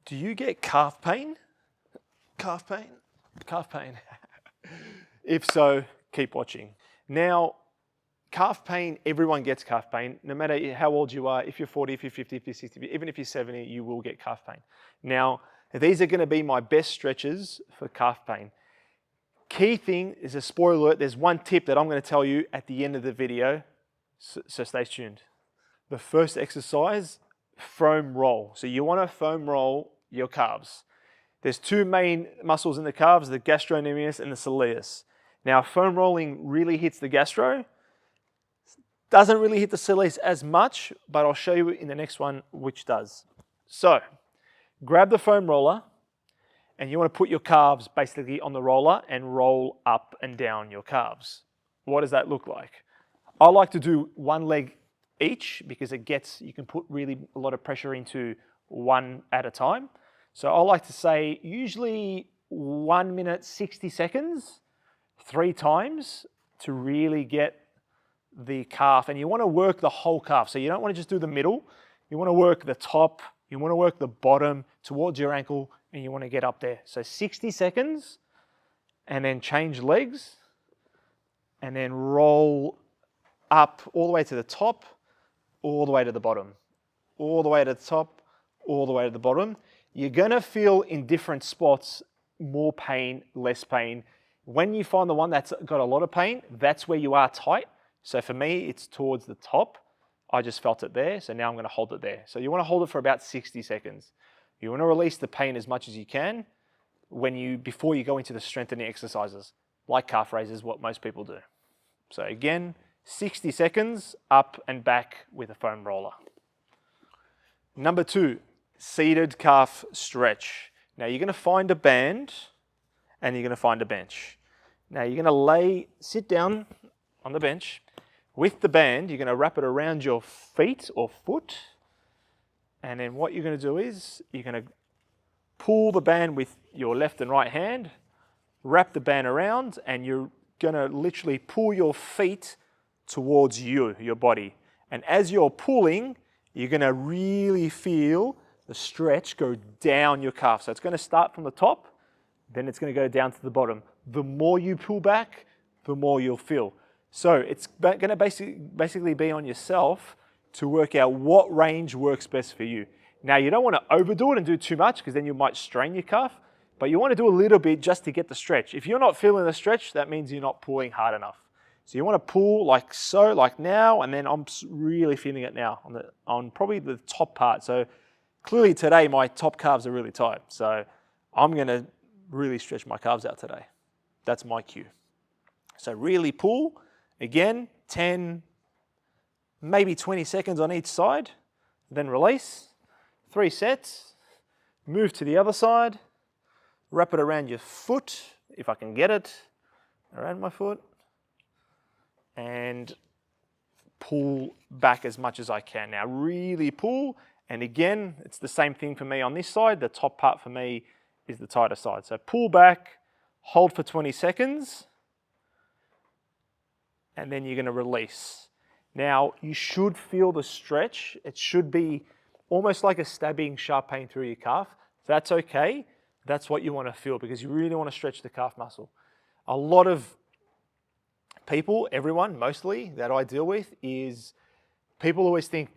Do you get calf pain? Calf pain? Calf pain. If so, keep watching. Now, calf pain, everyone gets calf pain. No matter how old you are, if you're 40, if you're 50, if you're 60, even if you're 70, you will get calf pain. Now, these are going to be my best stretches for calf pain. Key thing is a spoiler alert, there's one tip that I'm going to tell you at the end of the video, so stay tuned. The first exercise, foam roll. So you want to foam roll your calves. There's two main muscles in the calves, the gastrocnemius and the soleus. Now, foam rolling really hits the gastro. Doesn't really hit the soleus as much, but I'll show you in the next one which does. So, grab the foam roller, and you want to put your calves basically on the roller and roll up and down your calves. What does that look like? I like to do one leg each because you can put really a lot of pressure into one at a time. So I like to say usually 1 minute, 60 seconds, 3 times to really get the calf. And you want to work the whole calf. So you don't want to just do the middle. You want to work the top, you want to work the bottom towards your ankle, and you want to get up there. So 60 seconds, and then change legs, and then roll up all the way to the top, all the way to the bottom, all the way to the top, all the way to the bottom. You're going to feel in different spots more pain, less pain. When you find the one that's got a lot of pain, that's where you are tight. So for me, it's towards the top. I just felt it there, so now I'm going to hold it there. So you want to hold it for about 60 seconds. You want to release the pain as much as you can before you go into the strengthening exercises, like calf raises, what most people do. So again, 60 seconds up and back with a foam roller. Number 2, seated calf stretch. Now you're going to find a band and you're going to find a bench. Now you're going to sit down on the bench. With the band, you're going to wrap it around your feet or foot. And then what you're going to do is you're going to pull the band with your left and right hand, wrap the band around, and you're going to literally pull your feet towards your body. And as you're pulling, you're going to really feel the stretch go down your calf. So it's going to start from the top, then it's going to go down to the bottom. The more you pull back, the more you'll feel. So it's going to basically be on yourself to work out what range works best for you. Now, you don't want to overdo it and do too much because then you might strain your calf, but you want to do a little bit just to get the stretch. If you're not feeling the stretch, that means you're not pulling hard enough. So you want to pull like so, like now, and then I'm really feeling it now on probably the top part. So clearly today, my top calves are really tight. So I'm going to really stretch my calves out today. That's my cue. So really pull. Again, 10, maybe 20 seconds on each side. Then release. 3 sets. Move to the other side. Wrap it around your foot, if I can get it, around my foot. And pull back as much as I can. Now really pull. And again, it's the same thing for me on this side. The top part for me is the tighter side. So pull back, hold for 20 seconds. And then you're going to release. Now, you should feel the stretch. It should be almost like a stabbing sharp pain through your calf. That's okay. That's what you want to feel because you really want to stretch the calf muscle. A lot of people, everyone mostly, that I deal with is people always think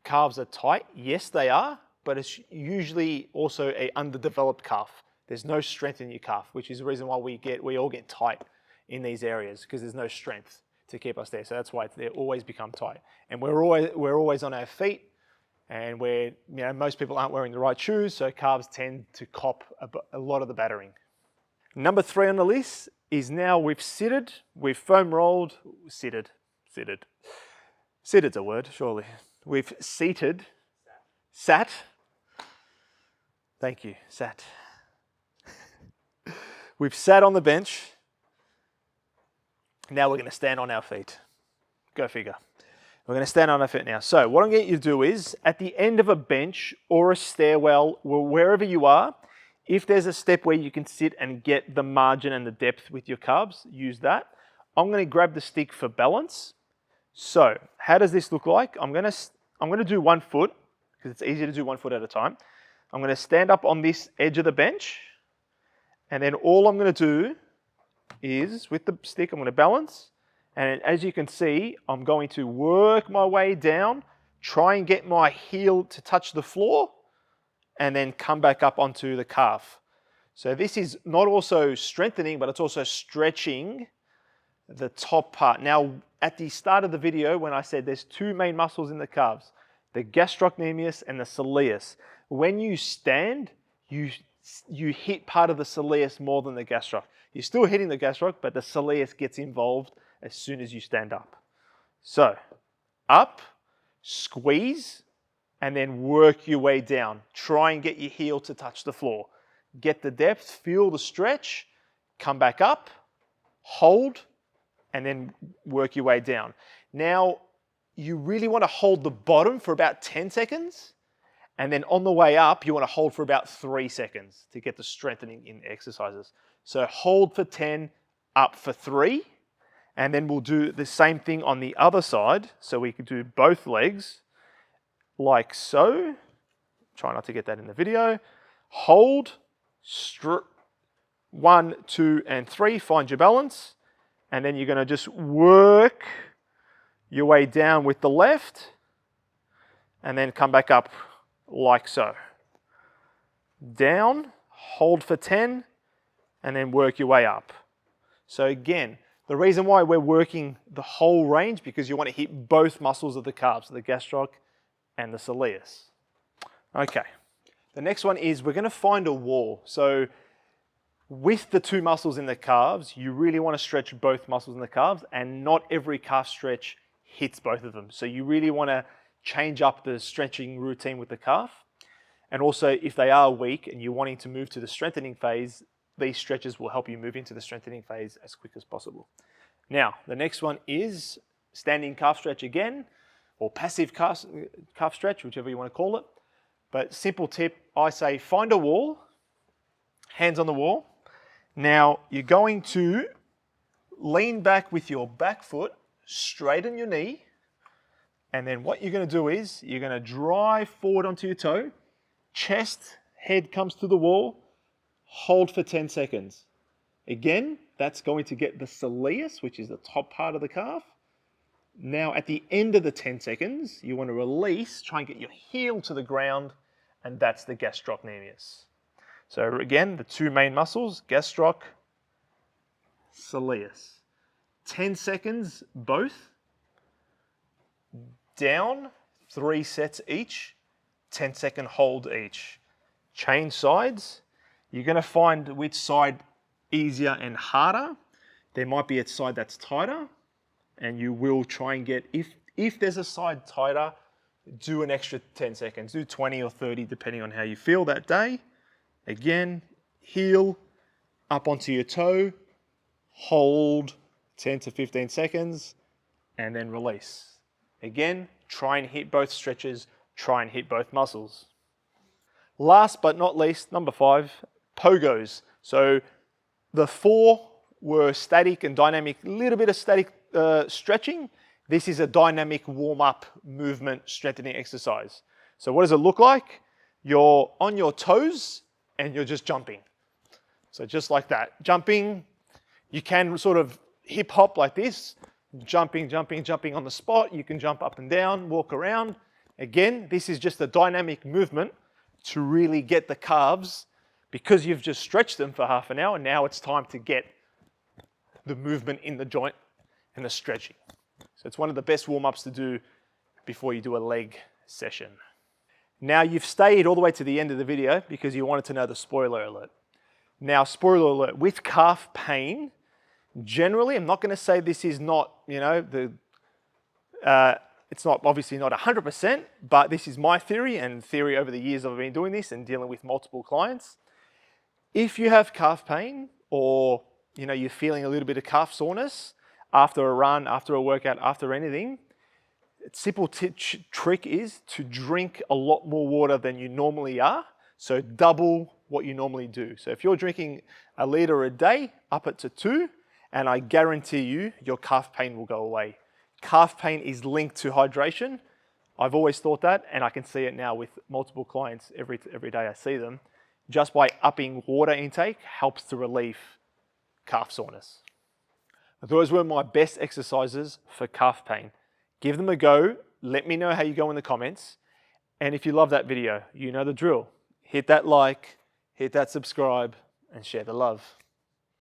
calves are tight. Yes, they are, but it's usually also an underdeveloped calf. There's no strength in your calf, which is the reason why we all get tight in these areas because there's no strength to keep us there. So that's why they always become tight. And we're always on our feet, and most people aren't wearing the right shoes, so calves tend to cop a lot of the battering. Number 3 on the list is now we've sitted, we've foam rolled, sitted. Sitted's a word, surely. We've sat. Thank you, sat. We've sat on the bench. Now we're going to stand on our feet. Go figure. We're going to stand on our feet now. So what I'm going to get you to do is, at the end of a bench or a stairwell, or wherever you are, if there's a step where you can sit and get the margin and the depth with your calves, use that. I'm going to grab the stick for balance. So how does this look like? I'm going to do 1 foot, because it's easier to do 1 foot at a time. I'm going to stand up on this edge of the bench, and then all I'm going to do is, with the stick, I'm going to balance, and as you can see, I'm going to work my way down, try and get my heel to touch the floor, and then come back up onto the calf. So this is not also strengthening, but it's also stretching the top part. Now, at the start of the video, when I said there's two main muscles in the calves, the gastrocnemius and the soleus. When you stand, you hit part of the soleus more than the gastroc. You're still hitting the gastroc, but the soleus gets involved as soon as you stand up. So, up, squeeze, and then work your way down. Try and get your heel to touch the floor. Get the depth, feel the stretch, come back up, hold, and then work your way down. Now, you really want to hold the bottom for about 10 seconds, and then on the way up, you want to hold for about 3 seconds to get the strengthening in exercises. So hold for 10, up for 3, and then we'll do the same thing on the other side. So we can do both legs like so. Try not to get that in the video. Hold, 1, 2, and 3, find your balance. And then you're going to just work your way down with the left, and then come back up like so. Down, hold for 10, and then work your way up. So again, the reason why we're working the whole range, because you want to hit both muscles of the calves, the gastroc and the soleus. Okay, the next one is we're going to find a wall. So with the two muscles in the calves, you really want to stretch both muscles in the calves, and not every calf stretch hits both of them. So you really want to change up the stretching routine with the calf. And also, if they are weak and you're wanting to move to the strengthening phase, these stretches will help you move into the strengthening phase as quick as possible. Now, the next one is standing calf stretch again, or passive calf stretch, whichever you want to call it. But simple tip, I say find a wall, hands on the wall. Now, you're going to lean back with your back foot, straighten your knee, and then what you're going to do is you're going to drive forward onto your toe, chest, head comes to the wall, hold for 10 seconds. Again, that's going to get the soleus, which is the top part of the calf. Now, at the end of the 10 seconds, you want to release, try and get your heel to the ground, and that's the gastrocnemius. So again, the two main muscles, gastroc, soleus. 10 seconds both. Down, 3 sets each, 10-second hold each. Change sides. You're going to find which side easier and harder. There might be a side that's tighter, and you will try and get, if there's a side tighter, do an extra 10 seconds. Do 20 or 30 depending on how you feel that day. Again, heel up onto your toe, hold 10 to 15 seconds, and then release. Again, try and hit both stretches, try and hit both muscles. Last but not least, number 5, pogos. So the 4 were static and dynamic, a little bit of static stretching. This is a dynamic warm-up movement strengthening exercise. So what does it look like? You're on your toes and you're just jumping. So just like that, jumping. You can sort of hip hop like this, jumping on the spot. You can jump up and down, walk around. Again, this is just a dynamic movement to really get the calves, because you've just stretched them for half an hour. Now it's time to get the movement in the joint and the stretching. So it's one of the best warm-ups to do before you do a leg session. Now you've stayed all the way to the end of the video because you wanted to know the spoiler alert. Now, spoiler alert, with calf pain, generally, I'm not going to say this is not, it's not obviously not 100%, but this is my theory and theory over the years I've been doing this and dealing with multiple clients. If you have calf pain, or you're feeling a little bit of calf soreness after a run, after a workout, after anything, a simple trick is to drink a lot more water than you normally are. So double what you normally do. So if you're drinking a liter a day, up it to 2, and I guarantee you your calf pain will go away. Calf pain is linked to hydration. I've always thought that, and I can see it now with multiple clients every day I see them. Just by upping water intake helps to relieve calf soreness. Those were my best exercises for calf pain. Give them a go. Let me know how you go in the comments. And if you love that video, you know the drill. Hit that like, hit that subscribe, and share the love.